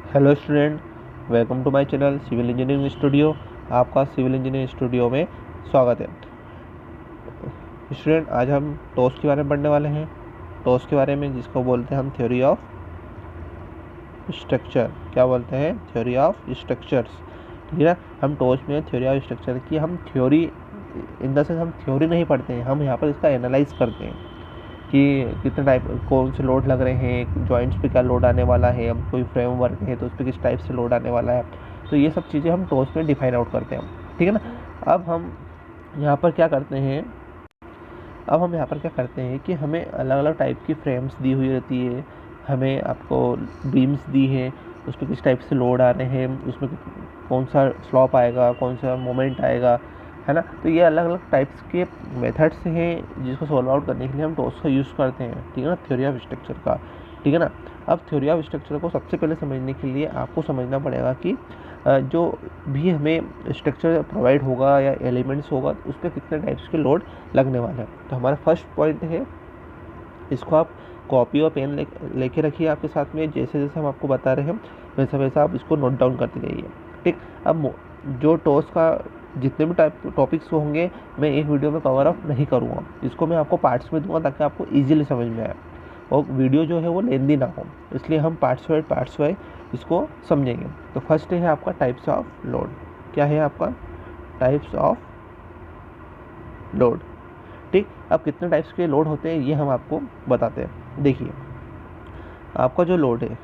Hello student, welcome to my channel civil engineering studio. आपका civil engineering studio में स्वागत है। स्टूडेंट, आज हम टॉस के बारे में पढ़ने वाले हैं। टॉस के बारे में जिसको बोलते हैं हम थ्योरी ऑफ स्ट्रक्चर। क्या बोलते हैं? Theory of structures. ठीक है, हम टॉस में थ्योरी ऑफ स्ट्रक्चर की हम थ्योरी इन द सेंस हम थ्योरी नहीं पढ़ते हैं, हम यहाँ पर इसका एनालाइज करते हैं कि कितने टाइप कौन से लोड लग रहे हैं, जॉइंट्स पे क्या लोड आने वाला है, हम कोई फ्रेमवर्क है तो उस पर किस टाइप से लोड आने वाला है। तो ये सब चीज़ें हम टॉस में डिफाइन आउट करते हैं, ठीक है ना। अब हम यहाँ पर क्या करते हैं कि हमें अलग अलग टाइप की फ्रेम्स दी हुई रहती है, हमें आपको बीम्स दी है, उस पर किस टाइप से लोड आ रहे हैं, उसमें कौन सा स्लॉप आएगा, कौन सा मोमेंट आएगा, है ना। तो ये अलग अलग टाइप्स के मेथड्स हैं जिसको सॉल्व आउट करने के लिए हम टॉस का यूज़ करते हैं, ठीक है ना, थ्योरी ऑफ स्ट्रक्चर का, ठीक है ना। अब थ्योरी ऑफ स्ट्रक्चर को सबसे पहले समझने के लिए आपको समझना पड़ेगा कि जो भी हमें स्ट्रक्चर प्रोवाइड होगा या एलिमेंट्स होगा उस पर कितने टाइप्स के लोड लगने वाले हैं। तो हमारा फर्स्ट पॉइंट है, इसको आप कॉपी और पेन लेके रखिए आपके साथ में, जैसे जैसे हम आपको बता रहे हैं वैसा वैसा आप इसको नोट डाउन करते जाइए, ठीक। अब जो टॉस का जितने भी टॉपिक्स होंगे मैं एक वीडियो में कवर अप नहीं करूँगा, इसको मैं आपको पार्ट्स में दूंगा ताकि आपको ईजिली समझ में आए और वीडियो जो है वो लेंदी ना हो, इसलिए हम पार्ट्स वाइज इसको समझेंगे। तो फर्स्ट है आपका टाइप्स ऑफ लोड। क्या है आपका? टाइप्स ऑफ लोड, ठीक। अब कितने टाइप्स के लोड होते हैं ये हम आपको बताते हैं। देखिए, आपका जो लोड है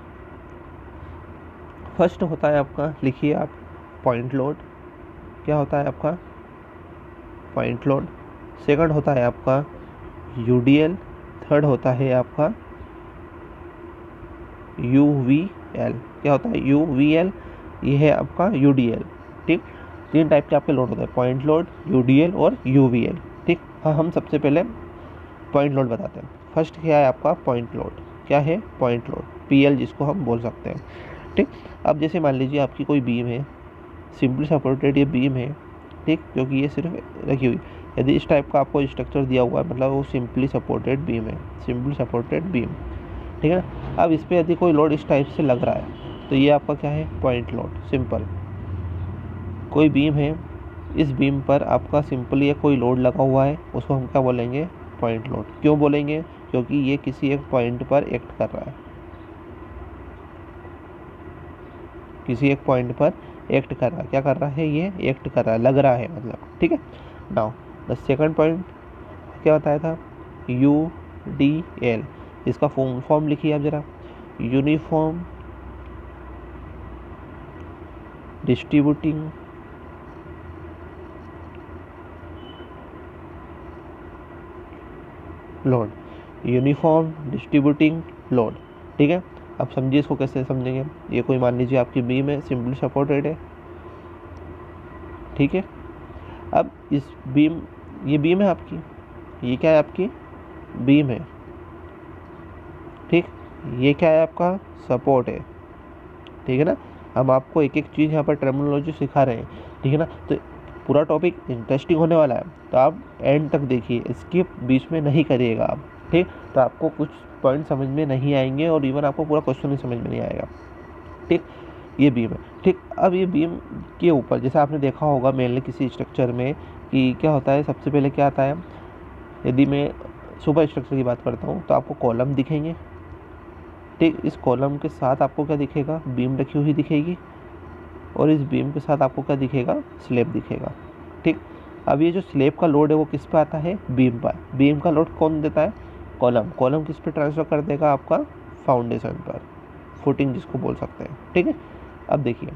फर्स्ट होता है आपका, लिखिए आप, पॉइंट लोड। क्या होता है आपका? Point load. सेकंड होता है आपका यूडीएल। थर्ड होता है आपका यूवीएल। क्या होता है? यूवीएल। ये है आपका यूडीएल, ठीक। तीन टाइप के आपके लोड होते हैं, पॉइंट लोड, यूडीएल और यूवीएल, ठीक। हाँ, हम सबसे पहले पॉइंट लोड बताते हैं। फर्स्ट क्या है आपका? Point load. क्या है? पॉइंट लोड, पीएल जिसको हम बोल सकते हैं, ठीक। अब जैसे मान लीजिए आपकी कोई बीम है, सिंपली सपोर्टेड ये बीम है, ठीक, क्योंकि ये सिर्फ रखी हुई। यदि इस टाइप का आपको स्ट्रक्चर दिया हुआ है मतलब वो सिंपली सपोर्टेड बीम है, सिंपली सपोर्टेड बीम, ठीक है ना। अब इस पर यदि कोई लोड इस टाइप से लग रहा है तो ये आपका क्या है? Point load. सिंपल कोई बीम है, इस बीम पर आपका सिंपली एक कोई लोड लगा हुआ है, उसको हम क्या बोलेंगे? Point load. क्यों बोलेंगे? क्योंकि ये किसी एक पॉइंट पर एक्ट कर रहा है, किसी एक पॉइंट पर एक्ट कर रहा है। क्या कर रहा है? ये एक्ट कर रहा है, लग रहा है मतलब, ठीक है। नाउ द सेकंड पॉइंट क्या बताया था? U D L. इसका फॉर्म लिखिए आप जरा, uniform distributing load, uniform distributing load, ठीक है। अब समझिए इसको कैसे समझेंगे। ये कोई मान लीजिए आपकी बीम है, सिंपली सपोर्टेड है, ठीक है। अब इस बीम, ये बीम है आपकी, ये क्या है? आपकी बीम है, ठीक। ये क्या है? आपका सपोर्ट है, ठीक है ना। हम आपको एक एक चीज़ यहाँ पर टर्मिनोलॉजी सिखा रहे हैं, ठीक है ना। तो पूरा टॉपिक इंटरेस्टिंग होने वाला है, तो आप एंड तक देखिए, स्किप बीच में नहीं करिएगा आप, ठीक। तो आपको कुछ पॉइंट समझ में नहीं आएंगे और इवन आपको पूरा क्वेश्चन ही समझ में नहीं आएगा, ठीक। ये बीम है, ठीक। अब ये बीम के ऊपर जैसे आपने देखा होगा मेनली किसी स्ट्रक्चर में कि क्या होता है, सबसे पहले क्या आता है, यदि मैं सुपर स्ट्रक्चर की बात करता हूँ तो आपको कॉलम दिखेंगे, ठीक। इस कॉलम के साथ आपको क्या दिखेगा? बीम रखी हुई दिखेगी, और इस बीम के साथ आपको क्या दिखेगा? स्लैब दिखेगा, ठीक। अब ये जो स्लैब का लोड है वो किस पे आता है? बीम पर। बीम का लोड कौन देता है? कॉलम। कॉलम किस पे ट्रांसफर कर देगा? आपका फाउंडेशन पर, फुटिंग जिसको बोल सकते हैं, ठीक है। अब देखिए,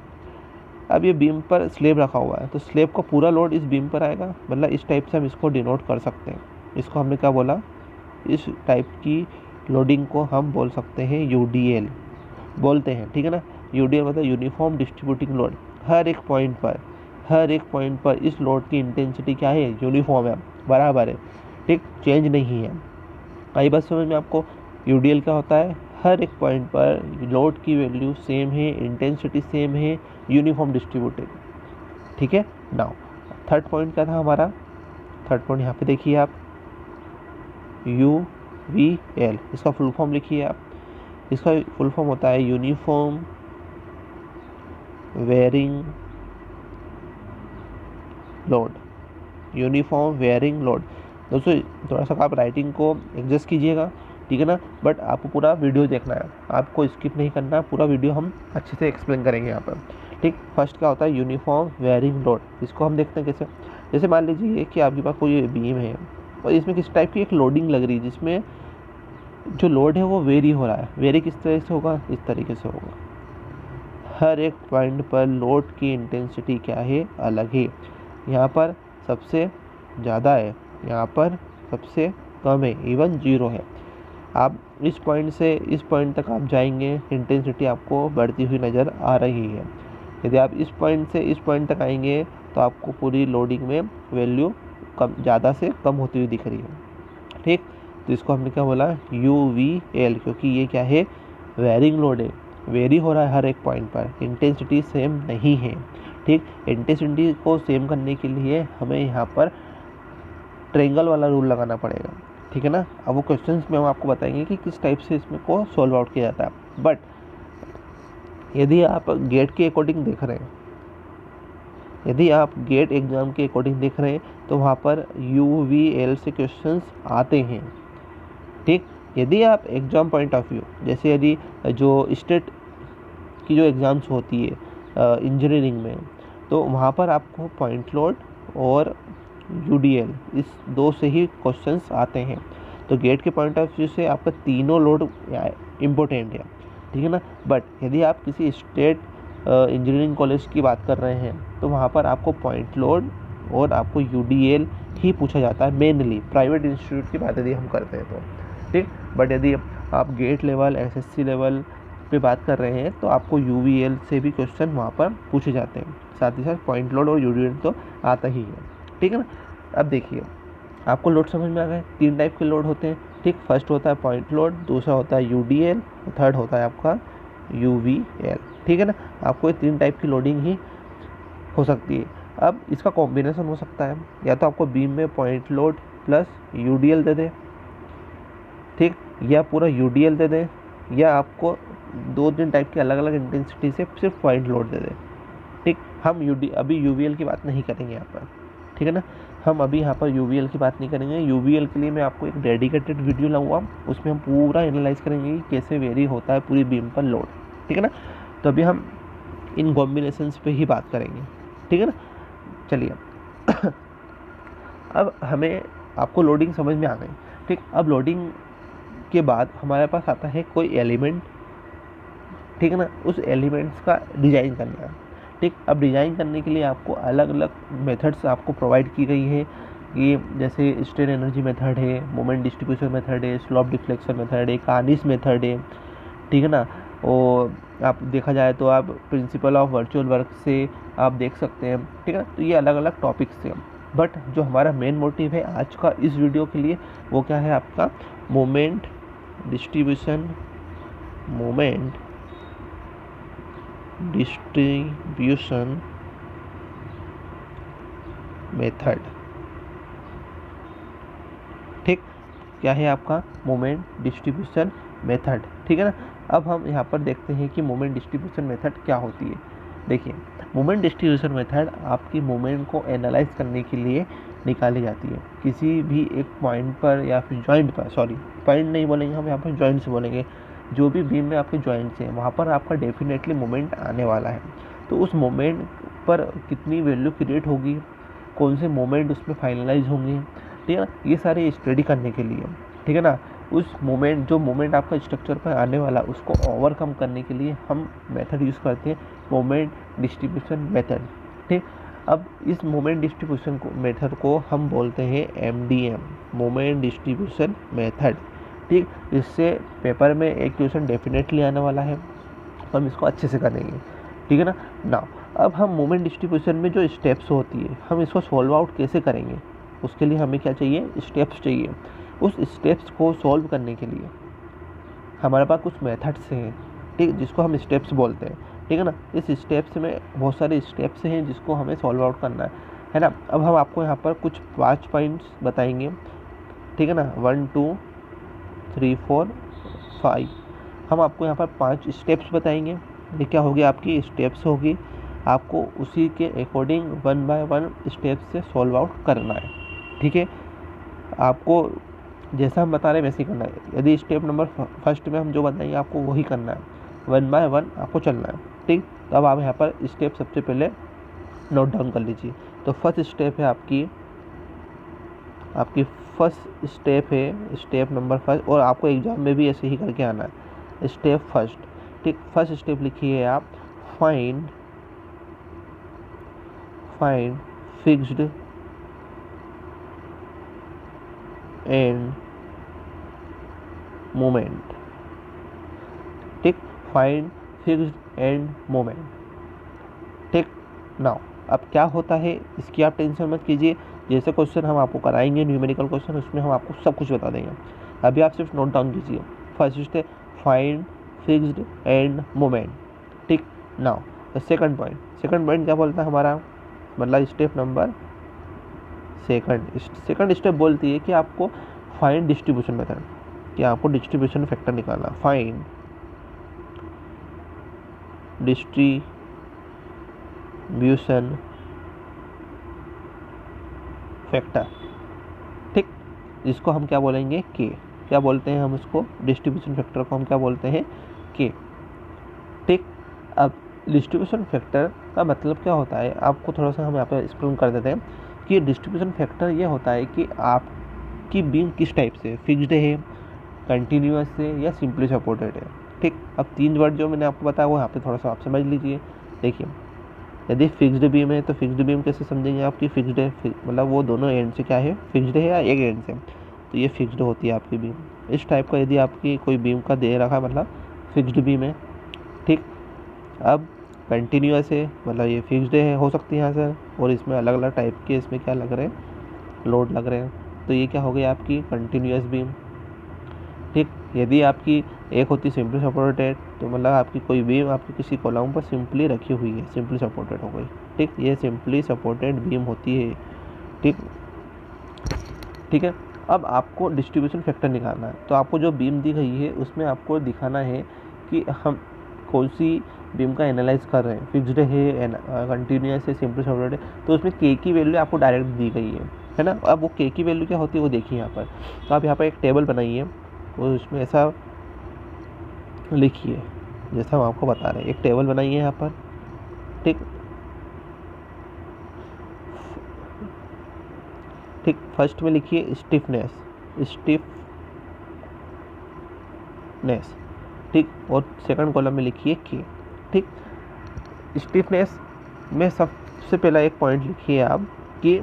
अब ये बीम पर स्लैब रखा हुआ है तो स्लैब का पूरा लोड इस बीम पर आएगा, मतलब इस टाइप से हम इसको डिनोट कर सकते हैं। इसको हमने क्या बोला? इस टाइप की लोडिंग को हम बोल सकते हैं यूडीएल बोलते हैं, ठीक है ना। यूडीएल मतलब यूनिफॉर्म डिस्ट्रीब्यूटिंग लोड। हर एक पॉइंट पर इस लोड की इंटेंसिटी क्या है? यूनिफॉर्म है, बराबर है, ठीक, चेंज नहीं है। आई बात समझ में आपको? यूडीएल क्या होता है? हर एक पॉइंट पर लोड की वैल्यू सेम है, इंटेंसिटी सेम है, यूनिफॉर्म डिस्ट्रीब्यूटेड, ठीक है। नाउ थर्ड पॉइंट क्या था हमारा? थर्ड पॉइंट यहाँ पे देखिए आप, यू वी एल। इसका फुल फॉर्म लिखिए आप। इसका फुल फॉर्म होता है uniform wearing load, uniform wearing load. दोस्तों थोड़ा सा आप राइटिंग को एडजस्ट कीजिएगा, ठीक है ना, बट आपको पूरा वीडियो देखना है, आपको स्किप नहीं करना, पूरा वीडियो हम अच्छे से एक्सप्लेन करेंगे यहाँ पर, ठीक। फर्स्ट क्या होता है यूनिफॉर्म वेयरिंग लोड, इसको हम देखते हैं कैसे। जैसे मान लीजिए कि आपके पास कोई बीम है और इसमें किस टाइप की एक लोडिंग लग रही है, जिसमें जो लोड है वो वेरी हो रहा है। वेरी किस तरह से होगा, इस तरीके से होगा। हर एक पॉइंट पर लोड की इंटेंसिटी क्या है, अलग है। यहाँ पर सबसे ज़्यादा है, यहाँ पर सबसे कम है, इवन 0 है। आप इस पॉइंट से इस पॉइंट तक आप जाएंगे, इंटेंसिटी आपको बढ़ती हुई नज़र आ रही है। यदि आप इस पॉइंट से इस पॉइंट तक आएंगे तो आपको पूरी लोडिंग में वैल्यू कम, ज़्यादा से कम होती हुई दिख रही है, ठीक। तो इसको हमने क्या बोला, UVL, क्योंकि ये क्या है, वेयरिंग लोड है, वेरी हो रहा है हर एक पॉइंट पर, इंटेंसिटी सेम नहीं है, ठीक। इंटेंसिटी को सेम करने के लिए हमें यहाँ पर ट्रायंगल वाला रूल लगाना पड़ेगा, ठीक है ना। अब वो क्वेश्चंस में हम आपको बताएंगे कि किस टाइप से इसमें को सॉल्व आउट किया जाता है। बट यदि आप गेट के अकॉर्डिंग देख रहे हैं, यदि आप गेट एग्जाम के अकॉर्डिंग देख रहे हैं तो वहाँ पर UVL से क्वेश्चंस आते हैं, ठीक। यदि आप एग्जाम पॉइंट ऑफ व्यू, जैसे यदि जो स्टेट की जो एग्ज़ाम्स होती है इंजीनियरिंग में, तो वहाँ पर आपको पॉइंट लोड और UDL इस दो से ही क्वेश्चंस आते हैं। तो गेट के पॉइंट ऑफ व्यू से आपका तीनों लोड इम्पोर्टेंट है, ठीक है ना। बट यदि आप किसी स्टेट इंजीनियरिंग कॉलेज की बात कर रहे हैं तो वहाँ पर आपको पॉइंट लोड और आपको UDL ही पूछा जाता है मेनली, प्राइवेट इंस्टीट्यूट की बात यदि हम करते हैं तो, ठीक। बट यदि आप गेट लेवल, SSC लेवल पे बात कर रहे हैं तो आपको UVL से भी क्वेश्चन वहाँ पर पूछे जाते हैं, साथ ही साथ पॉइंट लोड और UDL तो आता ही है, ठीक है ना। अब देखिए आपको लोड समझ में आ गए, 3 टाइप के लोड होते हैं, ठीक। फर्स्ट होता है पॉइंट लोड, दूसरा होता है UDL, थर्ड होता है आपका UVL, ठीक है ना। आपको ये 3 टाइप की लोडिंग ही हो सकती है। अब इसका कॉम्बिनेशन हो सकता है, या तो आपको बीम में पॉइंट लोड प्लस UDL दे दे, ठीक, या पूरा UDL दे दे, या आपको 2-3 टाइप की अलग अलग इंटेंसिटी से सिर्फ पॉइंट लोड दे दे, ठीक। हम अभी UVL की बात नहीं करेंगे यहाँ पर, ठीक है ना। हम अभी यहाँ पर UVL की बात नहीं करेंगे। UVL के लिए मैं आपको एक डेडिकेटेड वीडियो लाऊंगा, उसमें हम पूरा एनालाइज करेंगे कि कैसे वेरी होता है पूरी बीम पर लोड, ठीक है ना। तो अभी हम इन कॉम्बिनेशंस पे ही बात करेंगे, ठीक है ना। चलिए अब हमें आपको लोडिंग समझ में आ गई, ठीक। अब लोडिंग के बाद हमारे पास आता है कोई एलिमेंट, ठीक है ना, उस एलिमेंट्स का डिज़ाइन करना है, ठीक। अब डिज़ाइन करने के लिए आपको अलग अलग मेथड्स आपको प्रोवाइड की गई है, कि जैसे स्ट्रेन एनर्जी मेथड है, मोमेंट डिस्ट्रीब्यूशन मेथड है, स्लोप डिफ्लेक्शन मेथड है, कानिस मेथड है, ठीक है ना। और आप देखा जाए तो आप प्रिंसिपल ऑफ वर्चुअल वर्क से आप देख सकते हैं, ठीक है ना। तो ये अलग अलग टॉपिक्स हैं, बट जो हमारा मेन मोटिव है आज का इस वीडियो के लिए वो क्या है, आपका मोमेंट डिस्ट्रीब्यूशन मेथड, ठीक। क्या है आपका मोमेंट डिस्ट्रीब्यूशन मेथड, ठीक है ना। अब हम यहाँ पर देखते हैं कि मोमेंट डिस्ट्रीब्यूशन मेथड क्या होती है। देखिए मोमेंट डिस्ट्रीब्यूशन मेथड आपकी मोमेंट को एनालाइज करने के लिए निकाली जाती है। किसी भी एक पॉइंट पर या फिर जॉइंट पर, सॉरी पॉइंट नहीं बोलेंगे हम, यहाँ पर जॉइंट्स बोलेंगे, जो भी बीम में आपके जॉइंट्स हैं वहाँ पर आपका डेफिनेटली मोमेंट आने वाला है। तो उस मोमेंट पर कितनी वैल्यू क्रिएट होगी, कौन से मोमेंट उसमें फाइनलाइज होंगे, ठीक है ना, ये सारे स्टडी करने के लिए, ठीक है ना। उस मोमेंट, जो मोमेंट आपका स्ट्रक्चर पर आने वाला, उसको ओवरकम करने के लिए हम मेथड यूज़ करते हैं, मोमेंट डिस्ट्रीब्यूशन मेथड, ठीक। अब इस मोमेंट डिस्ट्रीब्यूशन को मेथड को हम बोलते हैं MDM, मोमेंट डिस्ट्रीब्यूशन मेथड, ठीक। इससे पेपर में एक क्वेश्चन डेफिनेटली आने वाला है, हम इसको अच्छे से करेंगे, ठीक है ना। नाउ अब हम मोमेंट डिस्ट्रीब्यूशन में जो स्टेप्स होती है, हम इसको सॉल्व आउट कैसे करेंगे, उसके लिए हमें क्या चाहिए, स्टेप्स चाहिए। उस स्टेप्स को सॉल्व करने के लिए हमारे पास कुछ मेथड्स हैं, ठीक, जिसको हम स्टेप्स बोलते हैं, ठीक है ना। इस स्टेप्स में बहुत सारे स्टेप्स हैं जिसको हमें सॉल्व आउट करना है ना। अब हम आपको यहाँ पर कुछ 5 पॉइंट्स बताएंगे, ठीक है ना, 1 2 3 4 5, हम आपको यहाँ पर 5 स्टेप्स बताएंगे। ये क्या होगी, आपकी स्टेप्स होगी। आपको उसी के अकॉर्डिंग 1 बाय 1 स्टेप से सॉल्व आउट करना है। ठीक है, आपको जैसा हम बता रहे हैं वैसे ही करना है। यदि स्टेप नंबर फर्स्ट में हम जो बताएंगे आपको वही करना है, 1 बाय 1 आपको चलना है। ठीक, तो अब आप यहाँ पर स्टेप सबसे पहले नोट डाउन कर लीजिए। तो फर्स्ट स्टेप है आपकी फर्स्ट स्टेप है स्टेप नंबर फर्स्ट, और आपको एग्जाम में भी ऐसे ही करके आना है। स्टेप फर्स्ट, ठीक, फर्स्ट स्टेप लिखिए आप, फाइंड फिक्स्ड एंड मोमेंट। ठीक, फाइंड फिक्स्ड एंड मोमेंट। ठीक, नाउ अब क्या होता है इसकी आप टेंशन मत कीजिए, जैसे क्वेश्चन हम आपको कराएंगे न्यूमेरिकल क्वेश्चन, उसमें हम आपको सब कुछ बता देंगे। अभी आप सिर्फ नोट डाउन कीजिए। First step find fixed end moment. ठीक, नाउ सेकंड पॉइंट क्या बोलता है हमारा, मतलब स्टेप नंबर सेकंड स्टेप बोलती है कि आपको फाइंड डिस्ट्रीब्यूशन मेथड, कि आपको डिस्ट्रीब्यूशन फैक्टर निकालना। Find distribution factor. ठीक, इसको हम क्या बोलेंगे, के। क्या बोलते हैं हम इसको, डिस्ट्रीब्यूशन फैक्टर को हम क्या बोलते हैं, के। ठीक, अब डिस्ट्रीब्यूशन फैक्टर का मतलब क्या होता है आपको थोड़ा सा हम यहाँ पे एक्सप्लेन कर देते हैं कि डिस्ट्रीब्यूशन फैक्टर ये होता है कि आपकी बीम किस टाइप से, फिक्स्ड है, कंटिन्यूअस है, या सिंपली सपोर्टेड है। ठीक, अब 3 वर्ड जो मैंने आपको बताया वो यहाँ पे थोड़ा सा आप समझ लीजिए। देखिए, यदि फिक्स्ड बीम है तो फिक्स्ड बीम कैसे समझेंगे आपकी, फिक्स्ड है मतलब वो दोनों एंड से क्या है, फिक्स्ड है, या एक एंड से, तो ये फिक्स्ड होती है आपकी बीम। इस टाइप का यदि आपकी कोई बीम का दे रखा मतलब फिक्स्ड बीम है। ठीक, अब कंटिन्यूअस है मतलब ये फिक्स्ड है, हो सकती है यहाँ सर, और इसमें अलग अलग टाइप के इसमें क्या लग रहे हैं, लोड लग रहे हैं, तो ये क्या हो गई आपकी कंटिन्यूअस बीम। ठीक, यदि आपकी एक होती सिंपली सपोर्टेड, तो मतलब आपकी कोई बीम आपकी किसी कॉलम पर सिंपली रखी हुई है, सिंपली सपोर्टेड हो गई। ठीक, ये सिंपली सपोर्टेड बीम होती है। ठीक है, अब आपको डिस्ट्रीब्यूशन फैक्टर निकालना है। तो आपको जो बीम दी गई है उसमें आपको दिखाना है कि हम कौन सी बीम का एनालाइज कर रहे हैं, फिक्स्ड है, कंटिन्यूअस है, सिंपली सपोर्टेड है। तो उसमें के की वैल्यू आपको डायरेक्ट दी गई है ना। अब वो के की वैल्यू क्या होती है वो देखिए यहाँ पर। तो आप यहाँ पर एक टेबल बनाइए और उसमें ऐसा लिखिए जैसा हम आपको बता रहे हैं, एक टेबल बनाइए यहाँ पर। ठीक, फर्स्ट में लिखिए स्टिफनेस। ठीक, और सेकंड कॉलम में लिखिए के। ठीक, स्टिफनेस में सबसे पहला एक पॉइंट लिखिए आप कि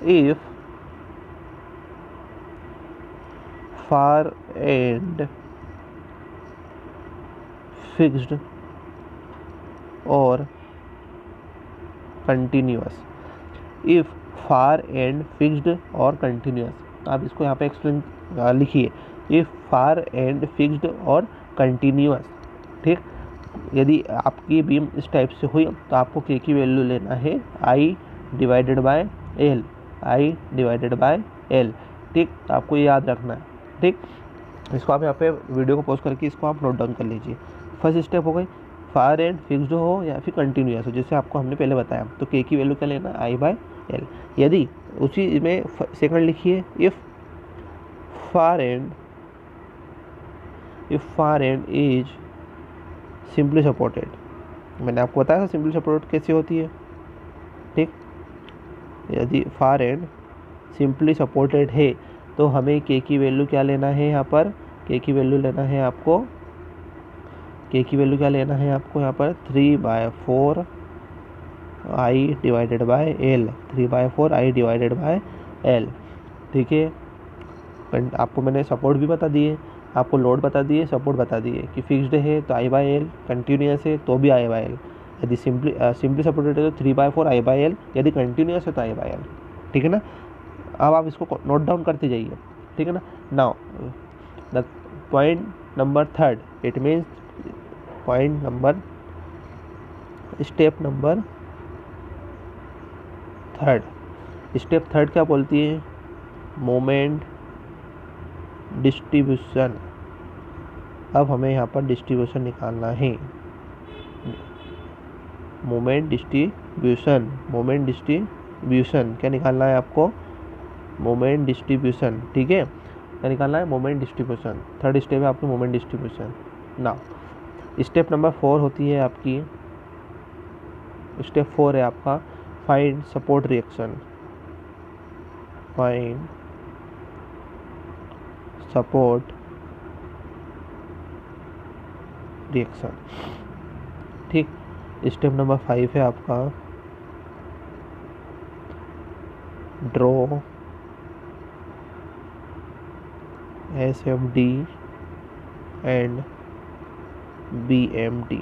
इफ फार एंड फिक्स्ड और continuous, if far and fixed और कंटिन्यूअस। आप इसको यहाँ पे एक्सप्लेन लिखिए, इफ फार एंड फिक्स्ड और कंटिन्यूअस। ठीक, यदि आपकी बीम इस टाइप से हुई तो आपको के की वैल्यू लेना है I डिवाइडेड बाय एल, ठीक, आपको ये याद रखना है। ठीक, इसको आप यहाँ पे वीडियो को पॉज करके इसको आप नोट डाउन कर लीजिए। फर्स्ट स्टेप हो गई, फार एंड फिक्स्ड हो या फिर कंटिन्यूअस हो, जैसे आपको हमने पहले बताया। तो के की वैल्यू क्या लेना, I बाय एल। यदि उसी में सेकंड लिखिए, if far and is simply supported. मैंने आपको बताया था सिंपली सपोर्टेड कैसी होती है। ठीक, यदि फार एंड सिंपली सपोर्टेड है तो हमें के की वैल्यू क्या लेना है, यहाँ पर के की वैल्यू लेना है आपको, यहाँ पर 3/4 I divided by L, 3/4 I divided by L. ठीक है, आपको मैंने सपोर्ट भी बता दिए, आपको लोड बता दिए, सपोर्ट बता दिए कि फिक्स्ड है तो I बाय एल, कंटिन्यूअस है तो भी I बाय एल, यदि सिंपली सपोर्टेड है तो 3/4 I बाय एल, यदि कंटिन्यूअस है तो I बाय एल। ठीक है ना, अब आप इसको नोट डाउन करते जाइए। ठीक है ना, now the point number third, it means point number step number third. Step third क्या बोलती है, मोमेंट डिस्ट्रीब्यूशन। अब हमें यहाँ पर डिस्ट्रीब्यूशन निकालना है, मोमेंट डिस्ट्रीब्यूशन, मोमेंट डिस्ट्रीब्यूशन क्या निकालना है आपको, मोमेंट डिस्ट्रीब्यूशन, ठीक है, क्या निकालना है, मोमेंट डिस्ट्रीब्यूशन। थर्ड स्टेप है आपकी moment distribution. Now step number 4 होती है आपकी, स्टेप 4 है आपका find support reaction, find support reaction, ठीक। स्टेप नंबर 5 है आपका ड्रॉ SFD एंड BMD,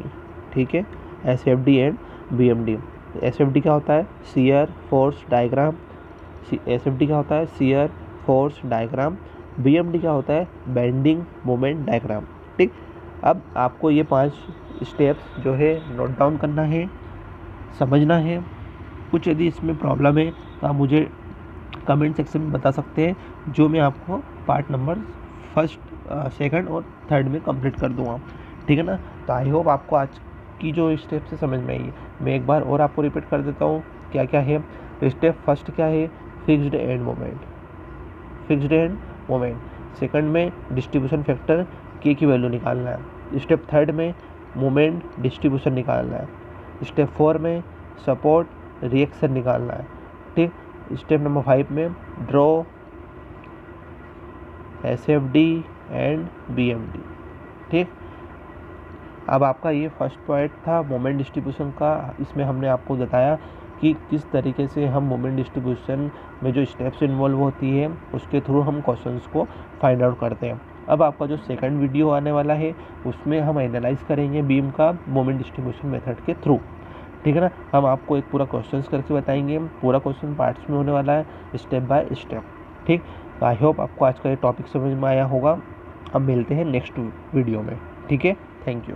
ठीक है, SFD एंड BMD। SFD क्या होता है, शियर फोर्स डायग्राम, SFD क्या होता है, शियर फोर्स डायग्राम। BMD क्या होता है, बेंडिंग मोमेंट डायग्राम, ठीक। अब आपको ये 5 स्टेप्स जो है नोट डाउन करना है, समझना है। कुछ यदि इसमें प्रॉब्लम है तो आप मुझे कमेंट सेक्शन में बता सकते हैं, जो मैं आपको पार्ट नंबर 1, 2 और 3 में कंप्लीट कर दूँगा, ठीक है ना। तो आई होप आपको आज की जो स्टेप्स है समझ में आई। मैं एक बार और आपको रिपीट कर देता हूँ क्या क्या है। स्टेप फर्स्ट क्या है, fixed end moment, fixed end moment. Second में डिस्ट्रीब्यूशन फैक्टर के की वैल्यू निकालना है। स्टेप थर्ड में मोमेंट डिस्ट्रीब्यूशन निकालना है। स्टेप 4 में सपोर्ट रिएक्शन निकालना है, ठीक। स्टेप नंबर 5 में ड्रॉ SFD एंड BMD, ठीक। अब आपका ये फर्स्ट पॉइंट था मोमेंट डिस्ट्रीब्यूशन का। इसमें हमने आपको बताया कि किस तरीके से हम मोमेंट डिस्ट्रीब्यूशन में जो स्टेप्स इन्वॉल्व होती है उसके थ्रू हम क्वेश्चंस को फाइंड आउट करते हैं। अब आपका जो सेकंड वीडियो आने वाला है उसमें हम एनालाइज करेंगे बीम का मोमेंट डिस्ट्रीब्यूशन मेथड के थ्रू, ठीक है ना। हम आपको एक पूरा क्वेश्चन करके बताएंगे, पूरा क्वेश्चन पार्ट्स में होने वाला है, स्टेप बाय स्टेप, ठीक। आई होप आपको आज का ये टॉपिक समझ में आया होगा। अब मिलते हैं नेक्स्ट वीडियो में, ठीक है। Thank you.